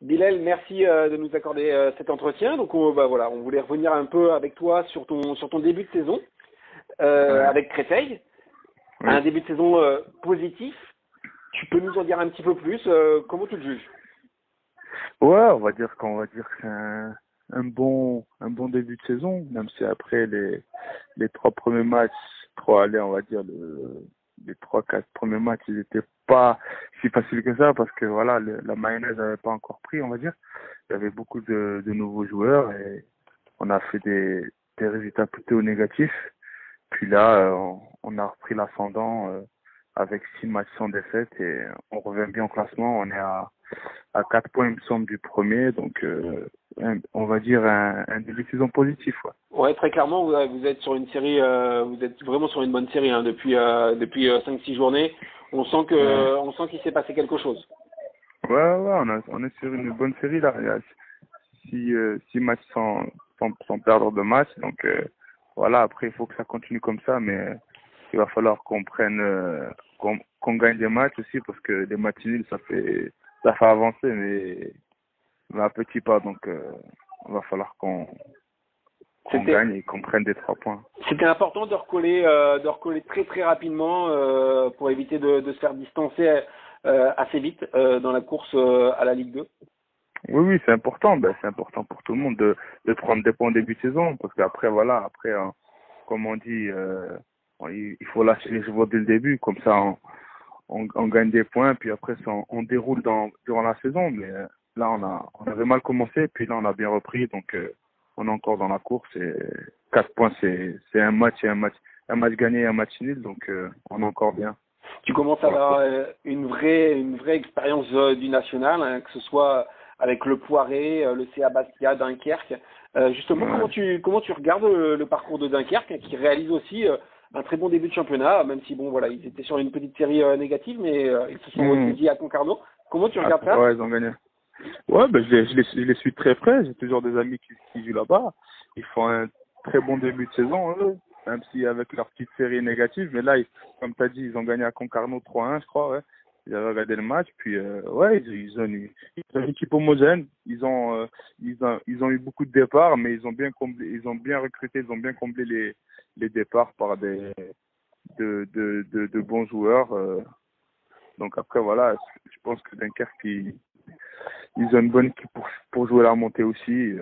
Bilal, merci de nous accorder cet entretien. Donc on voulait revenir un peu avec toi sur ton début de saison Ouais, avec Créteil. oui. Un début de saison positif. Tu peux nous en dire un petit peu plus. Comment tu le juges? Ouais, on va dire que c'est un bon début de saison, même si après les trois premiers matchs, on va dire les trois, quatre premiers matchs, ils étaient pas si faciles que ça parce que voilà, la mayonnaise n'avait pas encore pris, on va dire. Il y avait beaucoup de nouveaux joueurs et on a fait des résultats plutôt négatifs. Puis là, on a repris l'ascendant avec 6 matchs sans défaite et on revient bien au classement. On est à 4 points, il me semble, du premier. Donc, on va dire un début de saison positif. Ouais, Ouais, très clairement, vous êtes sur une série, vous êtes vraiment sur une bonne série depuis 5-6 journées. ouais, On sent qu'il s'est passé quelque chose. ouais, on est sur une bonne série là. Il y a 6 matchs sans perdre de match. Donc, voilà, après, il faut que ça continue comme ça. Mais il va falloir qu'on prenne, qu'on gagne des matchs aussi parce que les matchs nuls, ça fait avancer. Mais à petits pas, donc il va falloir qu'on C'était gagne et qu'on prenne des 3 points. C'était important de recoller très très rapidement pour éviter de se faire distancer assez vite dans la course à la Ligue 2. Oui, oui, c'est important. Ben, c'est important pour tout le monde de prendre des points au début de saison parce qu'après, voilà, après, comme on dit, il faut lâcher les chevaux dès le début, comme ça on gagne des points, puis après ça, on déroule durant la saison. Mais là, on avait mal commencé, puis là, on a bien repris, donc on est encore dans la course et 4 points, c'est un match et un match gagné et un match nul, donc on est encore bien Tu commences à dans la avoir course. une vraie expérience du national, hein, que ce soit avec le Poiré, le CA Bastia, Dunkerque. Justement, Ouais. comment tu regardes le parcours de Dunkerque, hein, qui réalise aussi un très bon début de championnat, même si bon voilà, ils étaient sur une petite série négative, mais ils se sont Mmh. ressaisis à Concarneau. Comment tu Ah, regardes ça? ouais, ils ont gagné. Ouais, ben je les suis très près. J'ai toujours des amis qui jouent là-bas. Ils font un très bon début de saison, eux, même si avec leur petite série négative. Mais là, comme tu as dit, ils ont gagné à Concarneau 3-1, je crois. Ouais. J'avais regardé le match. Puis, ouais, ils ont une équipe homogène. Ils ont eu beaucoup de départs, mais ils ont bien comblé, ils ont bien recruté, ils ont bien comblé les départs par de bons joueurs. Donc après, voilà, je pense que Dunkerque, ils ont une bonne équipe pour jouer la montée aussi.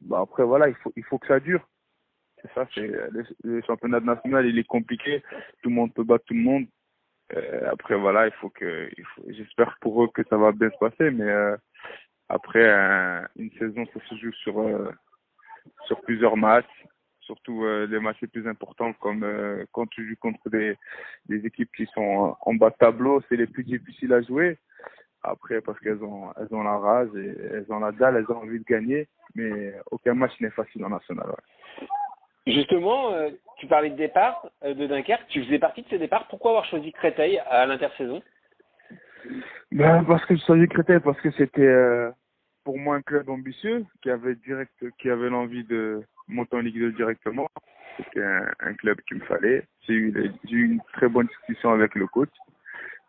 Bah après voilà, il faut que ça dure. C'est ça, c'est le championnat national, il est compliqué. Tout le monde peut battre tout le monde. Après voilà, j'espère pour eux que ça va bien se passer, mais après une saison, ça se joue sur plusieurs matchs, surtout les matchs les plus importants comme quand tu joues contre des équipes qui sont en bas de tableau, c'est les plus difficiles à jouer. Après, parce elles ont la rage et elles ont la dalle, elles ont envie de gagner, mais aucun match n'est facile en national. Ouais. Justement, tu parlais de départ de Dunkerque, tu faisais partie de ces départs. Pourquoi avoir choisi Créteil à l'intersaison? Ben, parce que je savais Créteil, parce que c'était pour moi un club ambitieux qui avait l'envie de monter en Ligue 2 directement. C'était un club qu'il me fallait. J'ai eu une très bonne discussion avec le coach.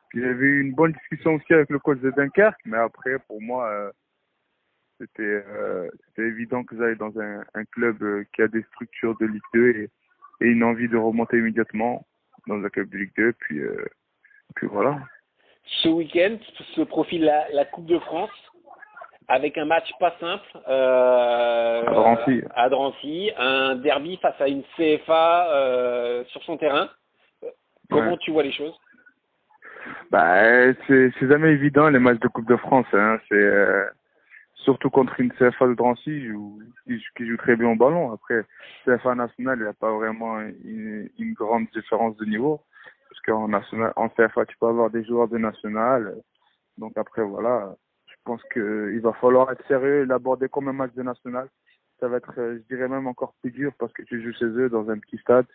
Puis j'avais eu une bonne discussion aussi avec le coach de Dunkerque, mais après pour moi c'était évident que j'aille dans un club qui a des structures de Ligue 2 et une envie de remonter immédiatement dans un club de Ligue 2. Puis voilà. Ce week-end se profile la Coupe de France avec un match pas simple À Drancy. à Drancy, un derby face à une CFA sur son terrain. Ouais. Comment tu vois les choses? Bah, c'est jamais évident les matchs de Coupe de France. Hein. C'est surtout contre une CFA de Drancy qui joue très bien au ballon. Après, CFA nationale, il n'y a pas vraiment une grande différence de niveau. Parce en CFA, tu peux avoir des joueurs de national. Donc après, voilà, je pense qu'il va falloir être sérieux et l'aborder comme un match de national. Ça va être, je dirais même encore plus dur parce que tu joues chez eux dans un petit stade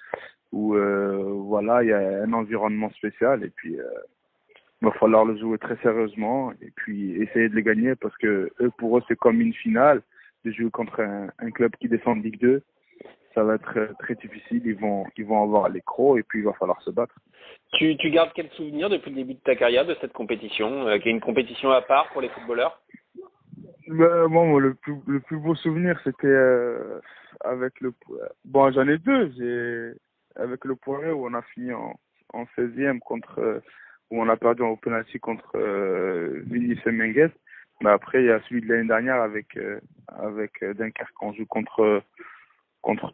où, voilà, il y a un environnement spécial et puis il va falloir le jouer très sérieusement et puis essayer de les gagner parce que pour eux, c'est comme une finale de jouer contre un club qui descend de Ligue 2. Ça va être très difficile. Ils vont avoir les crocs et puis il va falloir se battre. Tu gardes quel souvenir depuis le début de ta carrière de cette compétition, qui est une compétition à part pour les footballeurs? Moi, le plus beau souvenir, c'était avec le... Bon, j'en ai deux. Avec le Poiré, où on a fini en 16e contre... où on a perdu en penalty contre Vinicius Menguez. Mais après, il y a celui de l'année dernière avec Dunkerque, on joue contre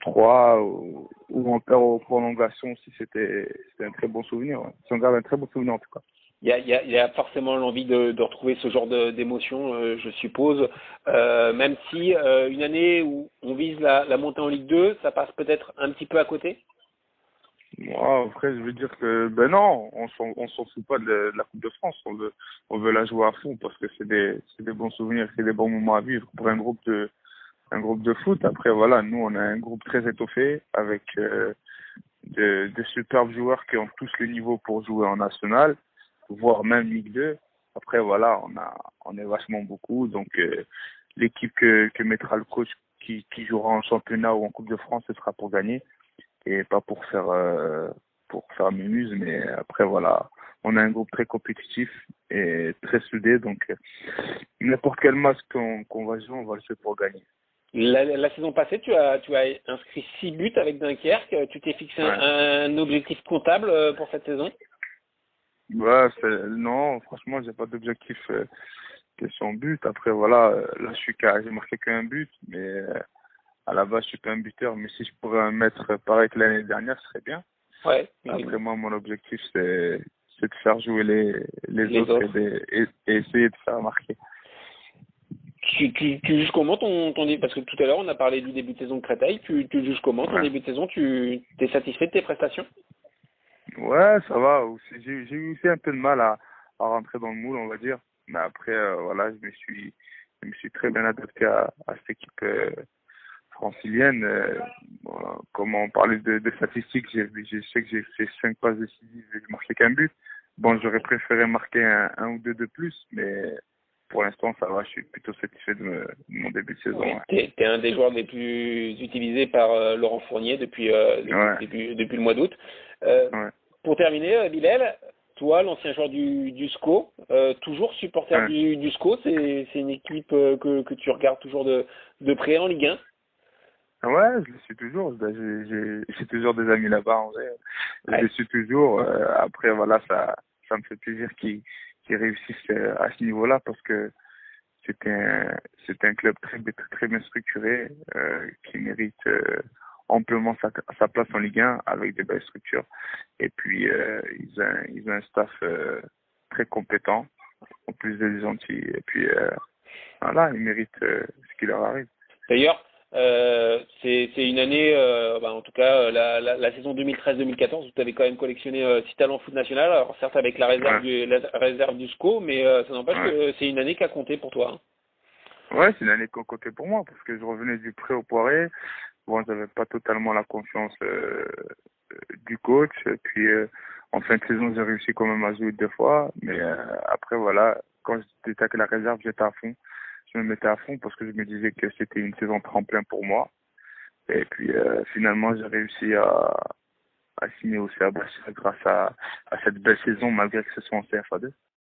3, où on perd aux prolongations aussi. C'était un très bon souvenir. Ouais. Si on garde un très bon souvenir, en tout cas. Il y a forcément l'envie de retrouver ce genre d'émotion, je suppose. Même si une année où on vise la montée en Ligue 2, ça passe peut-être un petit peu à côté. Moi, après, je veux dire que, ben non, on s'en fout pas de la Coupe de France. On veut la jouer à fond parce que c'est des bons souvenirs, c'est des bons moments à vivre pour un groupe de foot. Après, voilà, nous, on a un groupe très étoffé avec de superbes joueurs qui ont tous les niveaux pour jouer en national, voire même Ligue 2. Après, voilà, on est vachement beaucoup. Donc, l'équipe que mettra le coach qui jouera en championnat ou en Coupe de France, ce sera pour gagner et pas pour faire mémuse. Mais après, voilà, on a un groupe très compétitif et très soudé. Donc, n'importe quel match qu'on va jouer, on va le jouer pour gagner. La saison passée, tu as inscrit 6 buts avec Dunkerque. Tu t'es fixé Ouais. un objectif comptable pour cette saison? Ouais, non, franchement, j'ai pas d'objectif question but. Après, voilà, là, j'ai marqué qu'un but, mais à la base, je suis pas un buteur. Mais si je pourrais en mettre pareil que l'année dernière, ce serait bien. Ouais. Après, moi, mon objectif, c'est de faire jouer les autres et essayer de faire marquer. Tu juges comment parce que tout à l'heure on a parlé du début de saison de Créteil, tu juges comment ton Ouais. début de saison, tu es satisfait de tes prestations? Ouais, ça va. J'ai eu aussi un peu de mal à rentrer dans le moule, on va dire. Mais après, voilà, je me suis très bien adapté à cette équipe francilienne. Voilà, comme on parlait de statistiques, je sais que j'ai fait 5 passes décisives et j'ai marqué qu'un but. Bon, j'aurais préféré marquer un ou deux de plus, mais pour l'instant, ça va. Je suis plutôt satisfait de mon début de saison. Oui, Ouais. t'es un des joueurs les plus utilisés par Laurent Fournier Ouais. depuis le mois d'août. Euh, Ouais. pour terminer, Bilal, toi, l'ancien joueur du SCO, toujours supporter Ouais. du SCO, c'est une équipe que tu regardes toujours de près en Ligue 1? Ouais, je le suis toujours. Ben, j'ai toujours des amis là-bas, en vrai. Je Ouais. le suis toujours. Après, voilà, ça me fait plaisir qu'ils réussissent à ce niveau-là parce que c'était un club très bien structuré, qui mérite amplement sa place en Ligue 1 avec des belles structures. Et puis, ils ont un staff très compétent, en plus des gentils. Et puis, voilà, ils méritent ce qui leur arrive. D'ailleurs, c'est une année, en tout cas la saison 2013-2014 où tu avais quand même collectionné 6 talents foot national, alors certes avec Ouais, la réserve du SCO, mais ça n'empêche ouais. que c'est une année qui a compté pour toi. Hein. Ouais, c'est une année concoctée pour moi parce que je revenais du pré au Poiré. Bon, j'avais pas totalement la confiance du coach. Et puis, en fin de saison, j'ai réussi quand même à jouer 2 fois. Mais après, voilà, quand j'étais avec la réserve, j'étais à fond. Je me mettais à fond parce que je me disais que c'était une saison tremplin pour moi. Et puis, finalement, j'ai réussi à signer au CA Bastia grâce à cette belle saison malgré que ce soit en CFA2.